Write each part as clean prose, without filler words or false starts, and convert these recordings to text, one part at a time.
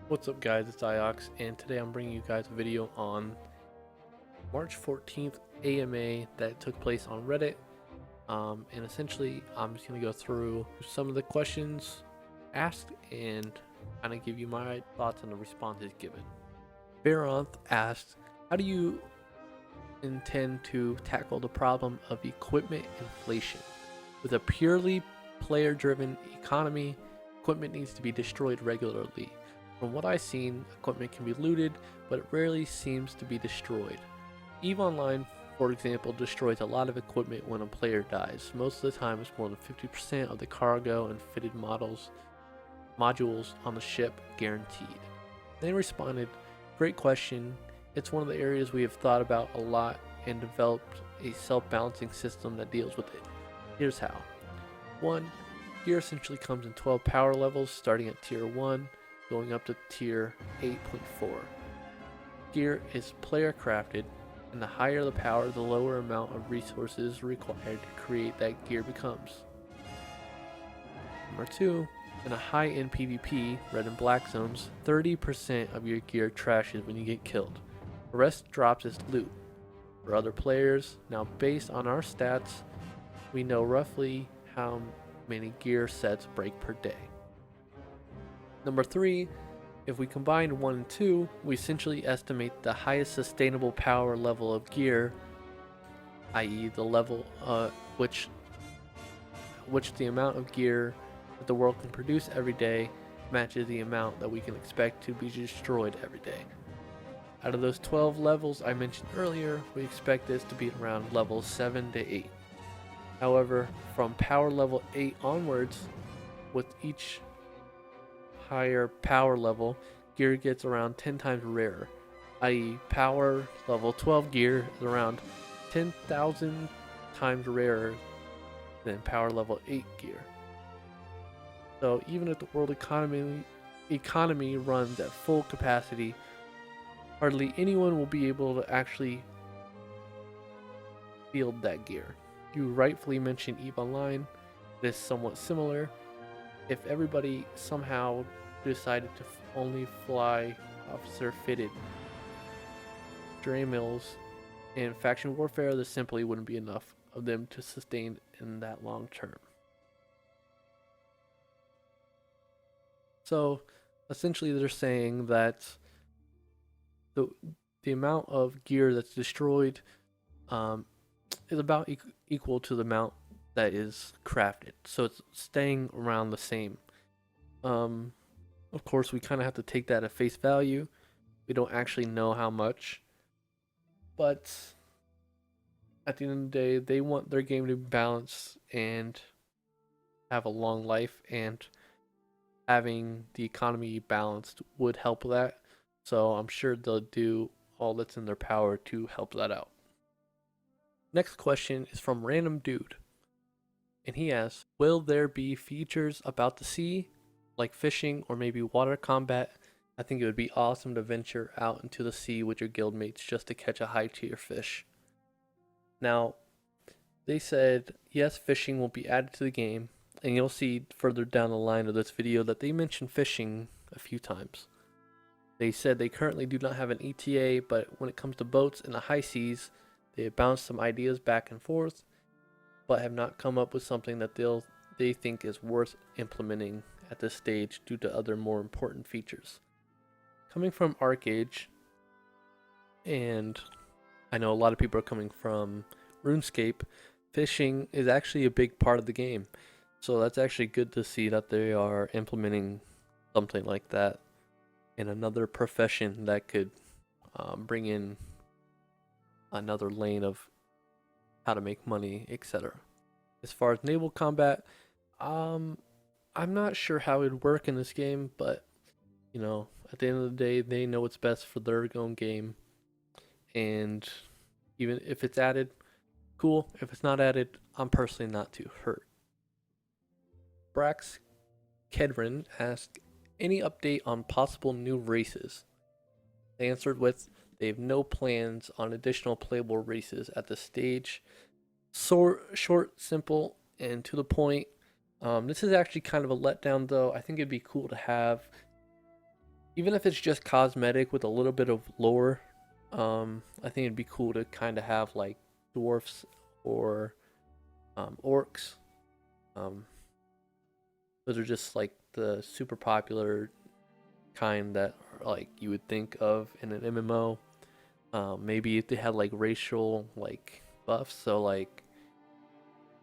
What's up guys, it's Iox, and today I'm bringing you guys a video on March 14th AMA that took place on Reddit. And essentially I'm just going to go through some of the questions asked and kind of give you my thoughts on the responses given. Baronth asked, how do you intend to tackle the problem of equipment inflation? With a purely player-driven economy, equipment needs to be destroyed regularly. From what I've seen, equipment can be looted, but it rarely seems to be destroyed. EVE Online, for example, destroys a lot of equipment when a player dies. Most of the time, it's more than 50% of the cargo and fitted modules on the ship guaranteed. They responded, great question. It's one of the areas we have thought about a lot and developed a self-balancing system that deals with it. Here's how. 1. Gear essentially comes in 12 power levels, starting at tier 1. Going up to tier 8.4. Gear is player crafted, and the higher the power, the lower amount of resources required to create that gear becomes. Number 2, in a high-end PvP, red and black zones, 30% of your gear trashes when you get killed. The rest drops as loot. For other players, now based on our stats, we know roughly how many gear sets break per day. Number 3, if we combine 1 and 2, we essentially estimate the highest sustainable power level of gear, i.e. the level which the amount of gear that the world can produce every day matches the amount that we can expect to be destroyed every day. Out of those 12 levels I mentioned earlier, we expect this to be around levels 7 to 8. However, from power level 8 onwards, with each higher power level, gear gets around 10 times rarer, i.e. power level 12 gear is around 10,000 times rarer than power level 8 gear. So even if the world economy runs at full capacity, hardly anyone will be able to actually field that gear. You rightfully mentioned EVE Online. It is somewhat similar. If everybody somehow decided to only fly officer fitted dray mills in faction warfare, there simply wouldn't be enough of them to sustain in that long term. So essentially they're saying that the amount of gear that's destroyed is about equal to the amount that is crafted, so it's staying around the same. Of course, we kind of have to take that at face value. We don't actually know how much, but at the end of the day, they want their game to be balanced and have a long life, and having the economy balanced would help that. So I'm sure they'll do all that's in their power to help that out. Next question is from Random Dude. And he asks, will there be features about the sea, like fishing or maybe water combat? I think it would be awesome to venture out into the sea with your guildmates just to catch a high tier fish. Now, they said, yes, fishing will be added to the game, and you'll see further down the line of this video that they mentioned fishing a few times. They said they currently do not have an ETA, but when it comes to boats in the high seas, they have bounced some ideas back and forth, but have not come up with something that they think is worth implementing at this stage due to other more important features. Coming from ArcAge, and I know a lot of people are coming from RuneScape, fishing is actually a big part of the game. So that's actually good to see that they are implementing something like that in another profession that could bring in another lane of how to make money, etc. As far as naval combat, I'm not sure how it would work in this game, but you know, at the end of the day, they know what's best for their own game, and even if it's added, cool. If it's not added, I'm personally not too hurt. Brax Kedrin asked, any update on possible new races? They answered with, they have no plans on additional playable races at this stage. Short, simple, and to the point. This is actually kind of a letdown though. I think it'd be cool to have even if it's just cosmetic with a little bit of lore. I think it'd be cool to kind of have like dwarfs or orcs. Um, those are just like the super popular kind that like you would think of in an MMO. Maybe if they had like racial like buffs, so like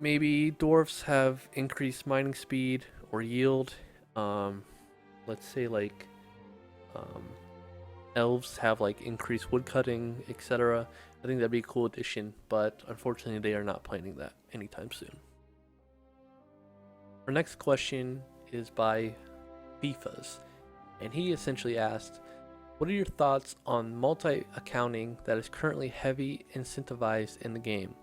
maybe dwarfs have increased mining speed or yield. Um, let's say like um, elves have like increased woodcutting, etc. I think that'd be a cool addition, but unfortunately they are not planning that anytime soon. Our next question is by FIFAs, and he essentially asked, what are your thoughts on multi-accounting that is currently heavy incentivized in the game?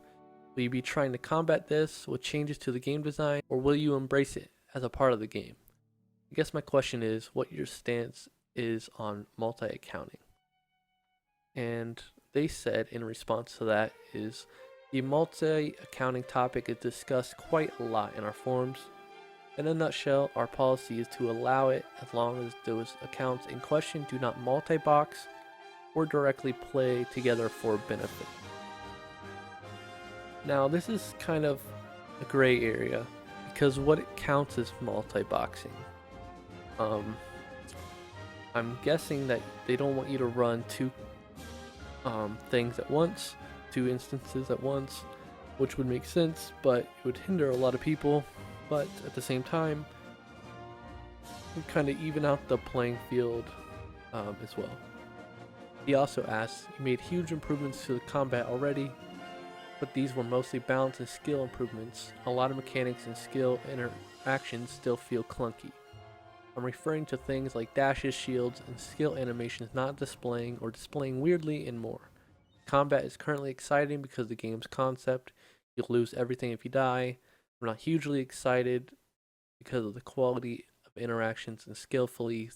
Will you be trying to combat this with changes to the game design, or will you embrace it as a part of the game? I guess my question is what your stance is on multi-accounting. And they said in response to that is the multi-accounting topic is discussed quite a lot in our forums. In a nutshell, our policy is to allow it as long as those accounts in question do not multi-box or directly play together for benefit. Now, this is kind of a gray area because what it counts as multi-boxing. I'm guessing that they don't want you to run two things at once, two instances at once, which would make sense, but it would hinder a lot of people. But at the same time, it would kind of even out the playing field as well. He also asks, you made huge improvements to the combat already, but these were mostly balance and skill improvements. A lot of mechanics and skill interactions still feel clunky. I'm referring to things like dashes, shields, and skill animations not displaying or displaying weirdly and more. Combat is currently exciting because of the game's concept. You'll lose everything if you die. I'm not hugely excited because of the quality of interactions and skillfully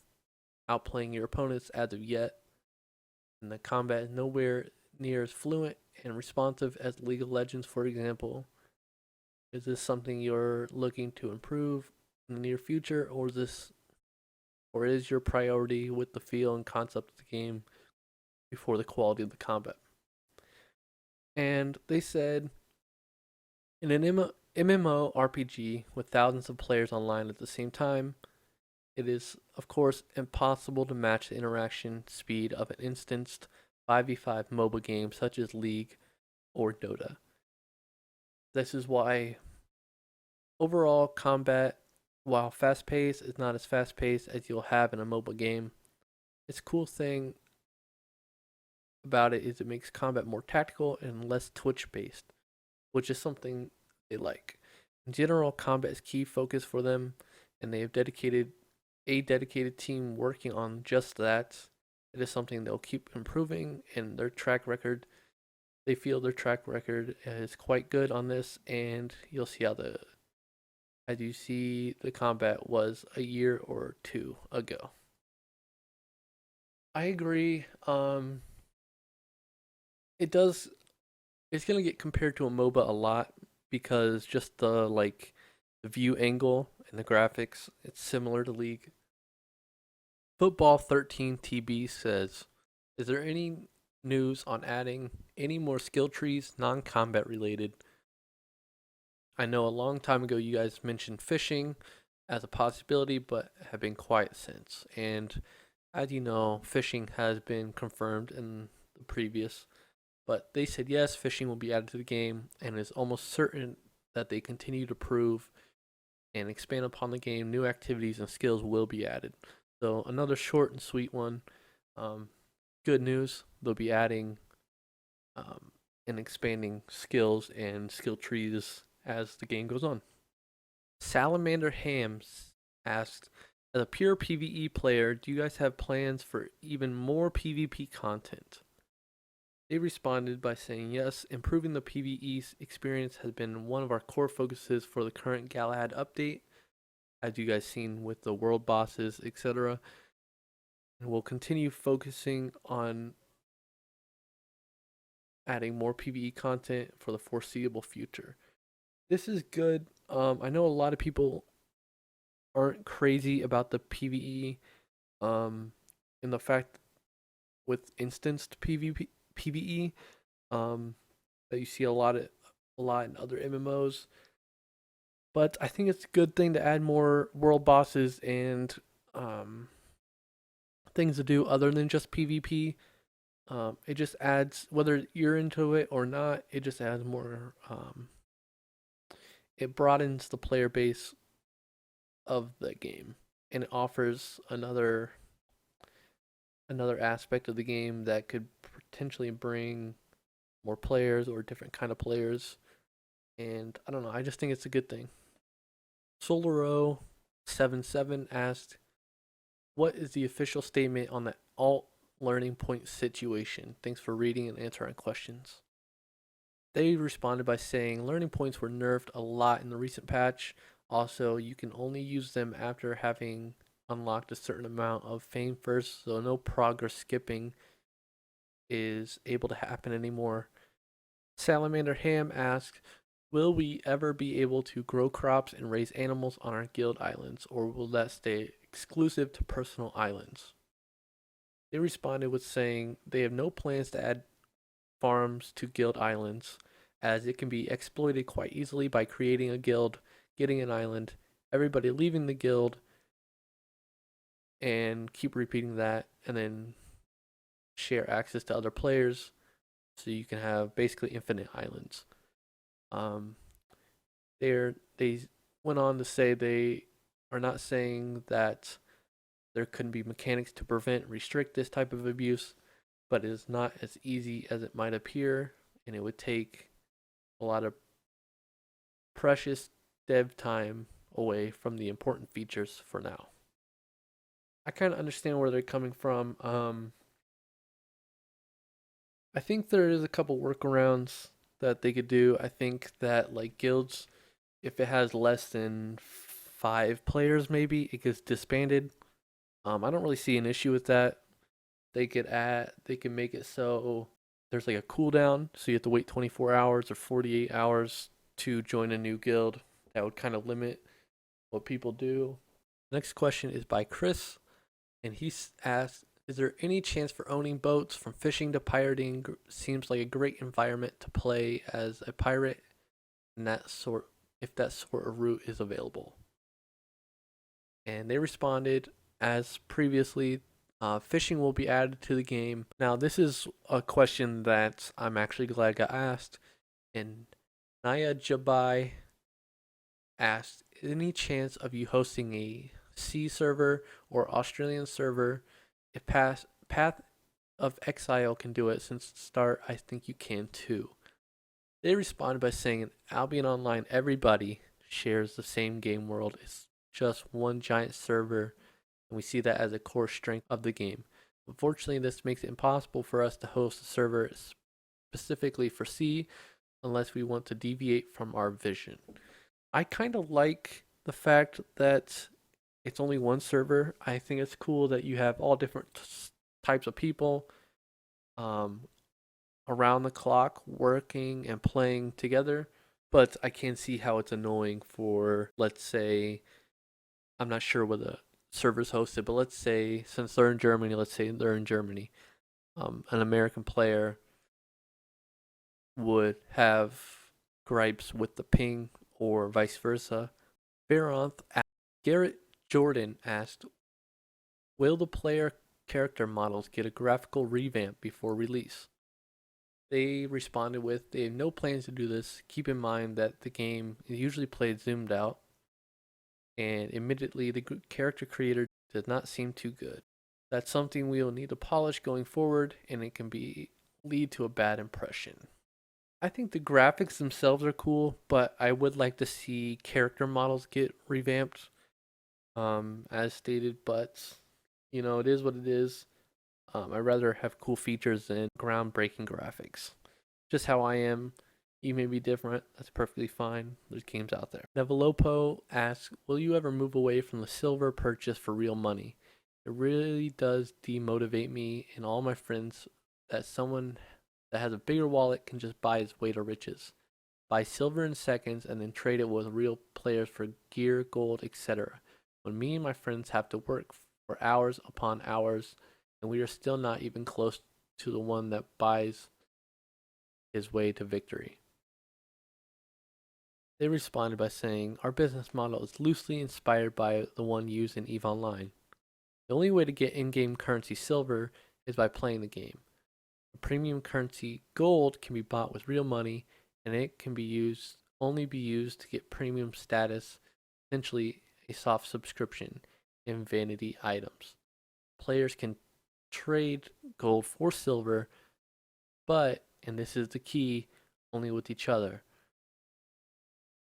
outplaying your opponents as of yet. And the combat is nowhere near as fluent and responsive as League of Legends, for example. Is this something you're looking to improve in the near future, or is your priority with the feel and concept of the game before the quality of the combat? And they said, in an MMORPG with thousands of players online at the same time, it is, of course, impossible to match the interaction speed of an instanced 5v5 MOBA game such as League or Dota. This is why overall combat, while fast-paced, is not as fast-paced as you'll have in a MOBA game. Its cool thing about it is it makes combat more tactical and less twitch-based, which is something they like. In general, combat is key focus for them, and they have a dedicated team working on just that. It is something they'll keep improving, and their track record, they feel their track record is quite good on this, and you'll see as you see the combat was a year or two ago. I agree. It does. It's gonna get compared to a MOBA a lot because just the view angle and the graphics. It's similar to League. Football 13 TB says, "Is there any news on adding any more skill trees non-combat related? I know a long time ago you guys mentioned fishing as a possibility, but have been quiet since. And as you know, fishing has been confirmed in the previous, but they said yes, fishing will be added to the game, and is almost certain that they continue to prove and expand upon the game. New activities and skills will be added. So another short and sweet one. Good news, they'll be adding and expanding skills and skill trees as the game goes on. Salamander Hams asked, as a pure PvE player, do you guys have plans for even more PvP content? They responded by saying, yes, improving the PvE experience has been one of our core focuses for the current Galahad update, as you guys seen with the world bosses, etc. And we'll continue focusing on adding more PvE content for the foreseeable future. This is good. I know a lot of people aren't crazy about the PvE in the fact with instanced PvE, um, that you see a lot in other MMOs. But I think it's a good thing to add more world bosses and um, things to do other than just PvP. It just adds, whether you're into it or not, it just adds more. It broadens the player base of the game, and it offers another aspect of the game that could potentially bring more players or different kind of players. And I don't know, I just think it's a good thing. Solaro77 asked, "What is the official statement on the alt learning point situation? Thanks for reading and answering questions." They responded by saying learning points were nerfed a lot in the recent patch. Also, you can only use them after having unlocked a certain amount of fame first, so no progress skipping is able to happen anymore. Salamander Ham asked, "Will we ever be able to grow crops and raise animals on our guild islands, or will that stay exclusive to personal islands?" They responded with saying they have no plans to add farms to guild islands, as it can be exploited quite easily by creating a guild, getting an island, everybody leaving the guild, and keep repeating that, and then share access to other players, so you can have basically infinite islands. Um, they went on to say they are not saying that there couldn't be mechanics to prevent, restrict this type of abuse, but it is not as easy as it might appear, and it would take a lot of precious dev time away from the important features for now. I kind of understand where they're coming from. I think there is a couple workarounds that they could do. I think that like guilds, if it has less than 5 players, maybe it gets disbanded. I don't really see an issue with that. They can make it so there's like a cooldown, so you have to wait 24 hours or 48 hours to join a new guild. That would kind of limit what people do. Next question is by Chris, and he asked, "Is there any chance for owning boats? From fishing to pirating seems like a great environment to play as a pirate, and that sort if that sort of route is available." And they responded, as previously, fishing will be added to the game. Now, this is a question that I'm actually glad got asked, and Naya Jabai asked, "Any chance of you hosting a C server or Australian server? If Path of Exile can do it since the start, I think you can too." They responded by saying, "In Albion Online, everybody shares the same game world. It's just one giant server, and we see that as a core strength of the game. Unfortunately, this makes it impossible for us to host a server specifically for C unless we want to deviate from our vision." I kind of like the fact that it's only one server. I think it's cool that you have all different types of people um, around the clock working and playing together. But I can see how it's annoying for, let's say, I'm not sure where the server's hosted, but let's say, since they're in Germany, an American player would have gripes with the ping or vice versa. Garrett Jordan asked, "Will the player character models get a graphical revamp before release?" They responded with, "They have no plans to do this. Keep in mind that the game is usually played zoomed out, and admittedly, the character creator does not seem too good. That's something we will need to polish going forward, and it can lead to a bad impression." I think the graphics themselves are cool, but I would like to see character models get revamped, as stated. But it is what it is. I'd rather have cool features than groundbreaking graphics. Just how I am. You may be different. That's perfectly fine. There's games out there. Nevelopo asks, "Will you ever move away from the silver purchase for real money? It really does demotivate me and all my friends that someone that has a bigger wallet can just buy his weight of riches. Buy silver in seconds and then trade it with real players for gear, gold, etc. When me and my friends have to work for hours upon hours and we are still not even close to the one that buys his way to victory. They responded by saying, "Our business model is loosely inspired by the one used in EVE Online. The only way to get in-game currency silver is by playing the game. The premium currency gold can be bought with real money, and it can only be used to get premium status, essentially a soft subscription in vanity items. Players can trade gold for silver, but, and this is the key, only with each other.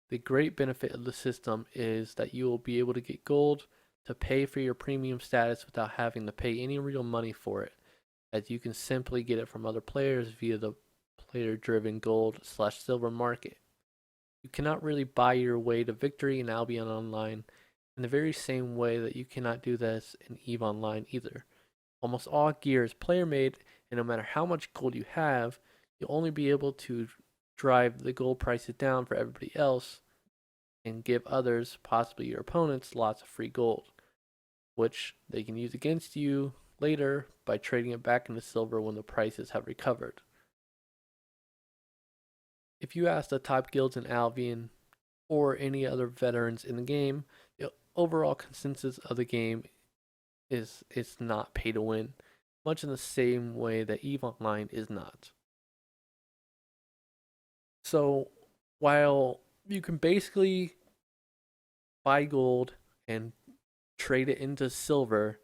The great benefit of the system is that you will be able to get gold to pay for your premium status without having to pay any real money for it, as you can simply get it from other players via the player-driven gold/silver market. You cannot really buy your way to victory in Albion Online in the very same way that you cannot do this in EVE Online either. Almost all gear is player-made, and no matter how much gold you have, you'll only be able to drive the gold prices down for everybody else and give others, possibly your opponents, lots of free gold, which they can use against you later by trading it back into silver when the prices have recovered. If you ask the top guilds in Albion or any other veterans in the game, the overall consensus of the game is it's not pay to win, much in the same way that EVE Online is not. So while you can basically buy gold and trade it into silver,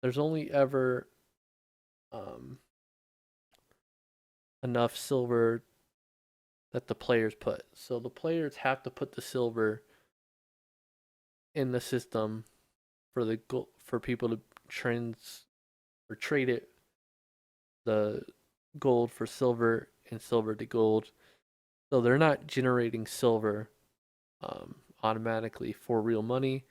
there's only ever enough silver that the players put. So the players have to put the silver in the system for people to trade it, the gold for silver and silver to gold. So they're not generating silver automatically for real money.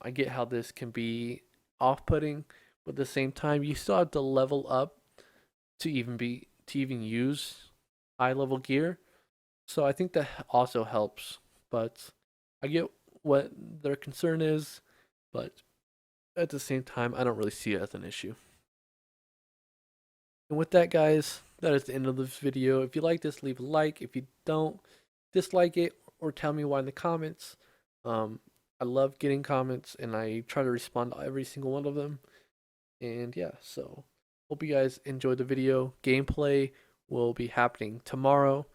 I get how this can be off-putting, but at the same time, you still have to level up to even use high-level gear. So I think that also helps. But I get what their concern is, but at the same time, I don't really see it as an issue. And with that, guys, that is the end of this video. If you like this, leave a like. If you don't, dislike it or tell me why in the comments. I love getting comments, and I try to respond to every single one of them. And yeah, so hope you guys enjoyed the video. Gameplay will be happening tomorrow.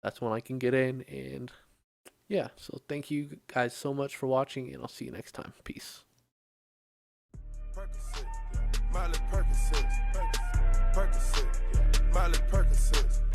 That's when I can get in. And yeah, so thank you guys so much for watching, and I'll see you next time. Peace. Percocet, Miley Percocet, Percocet, Miley Percocet.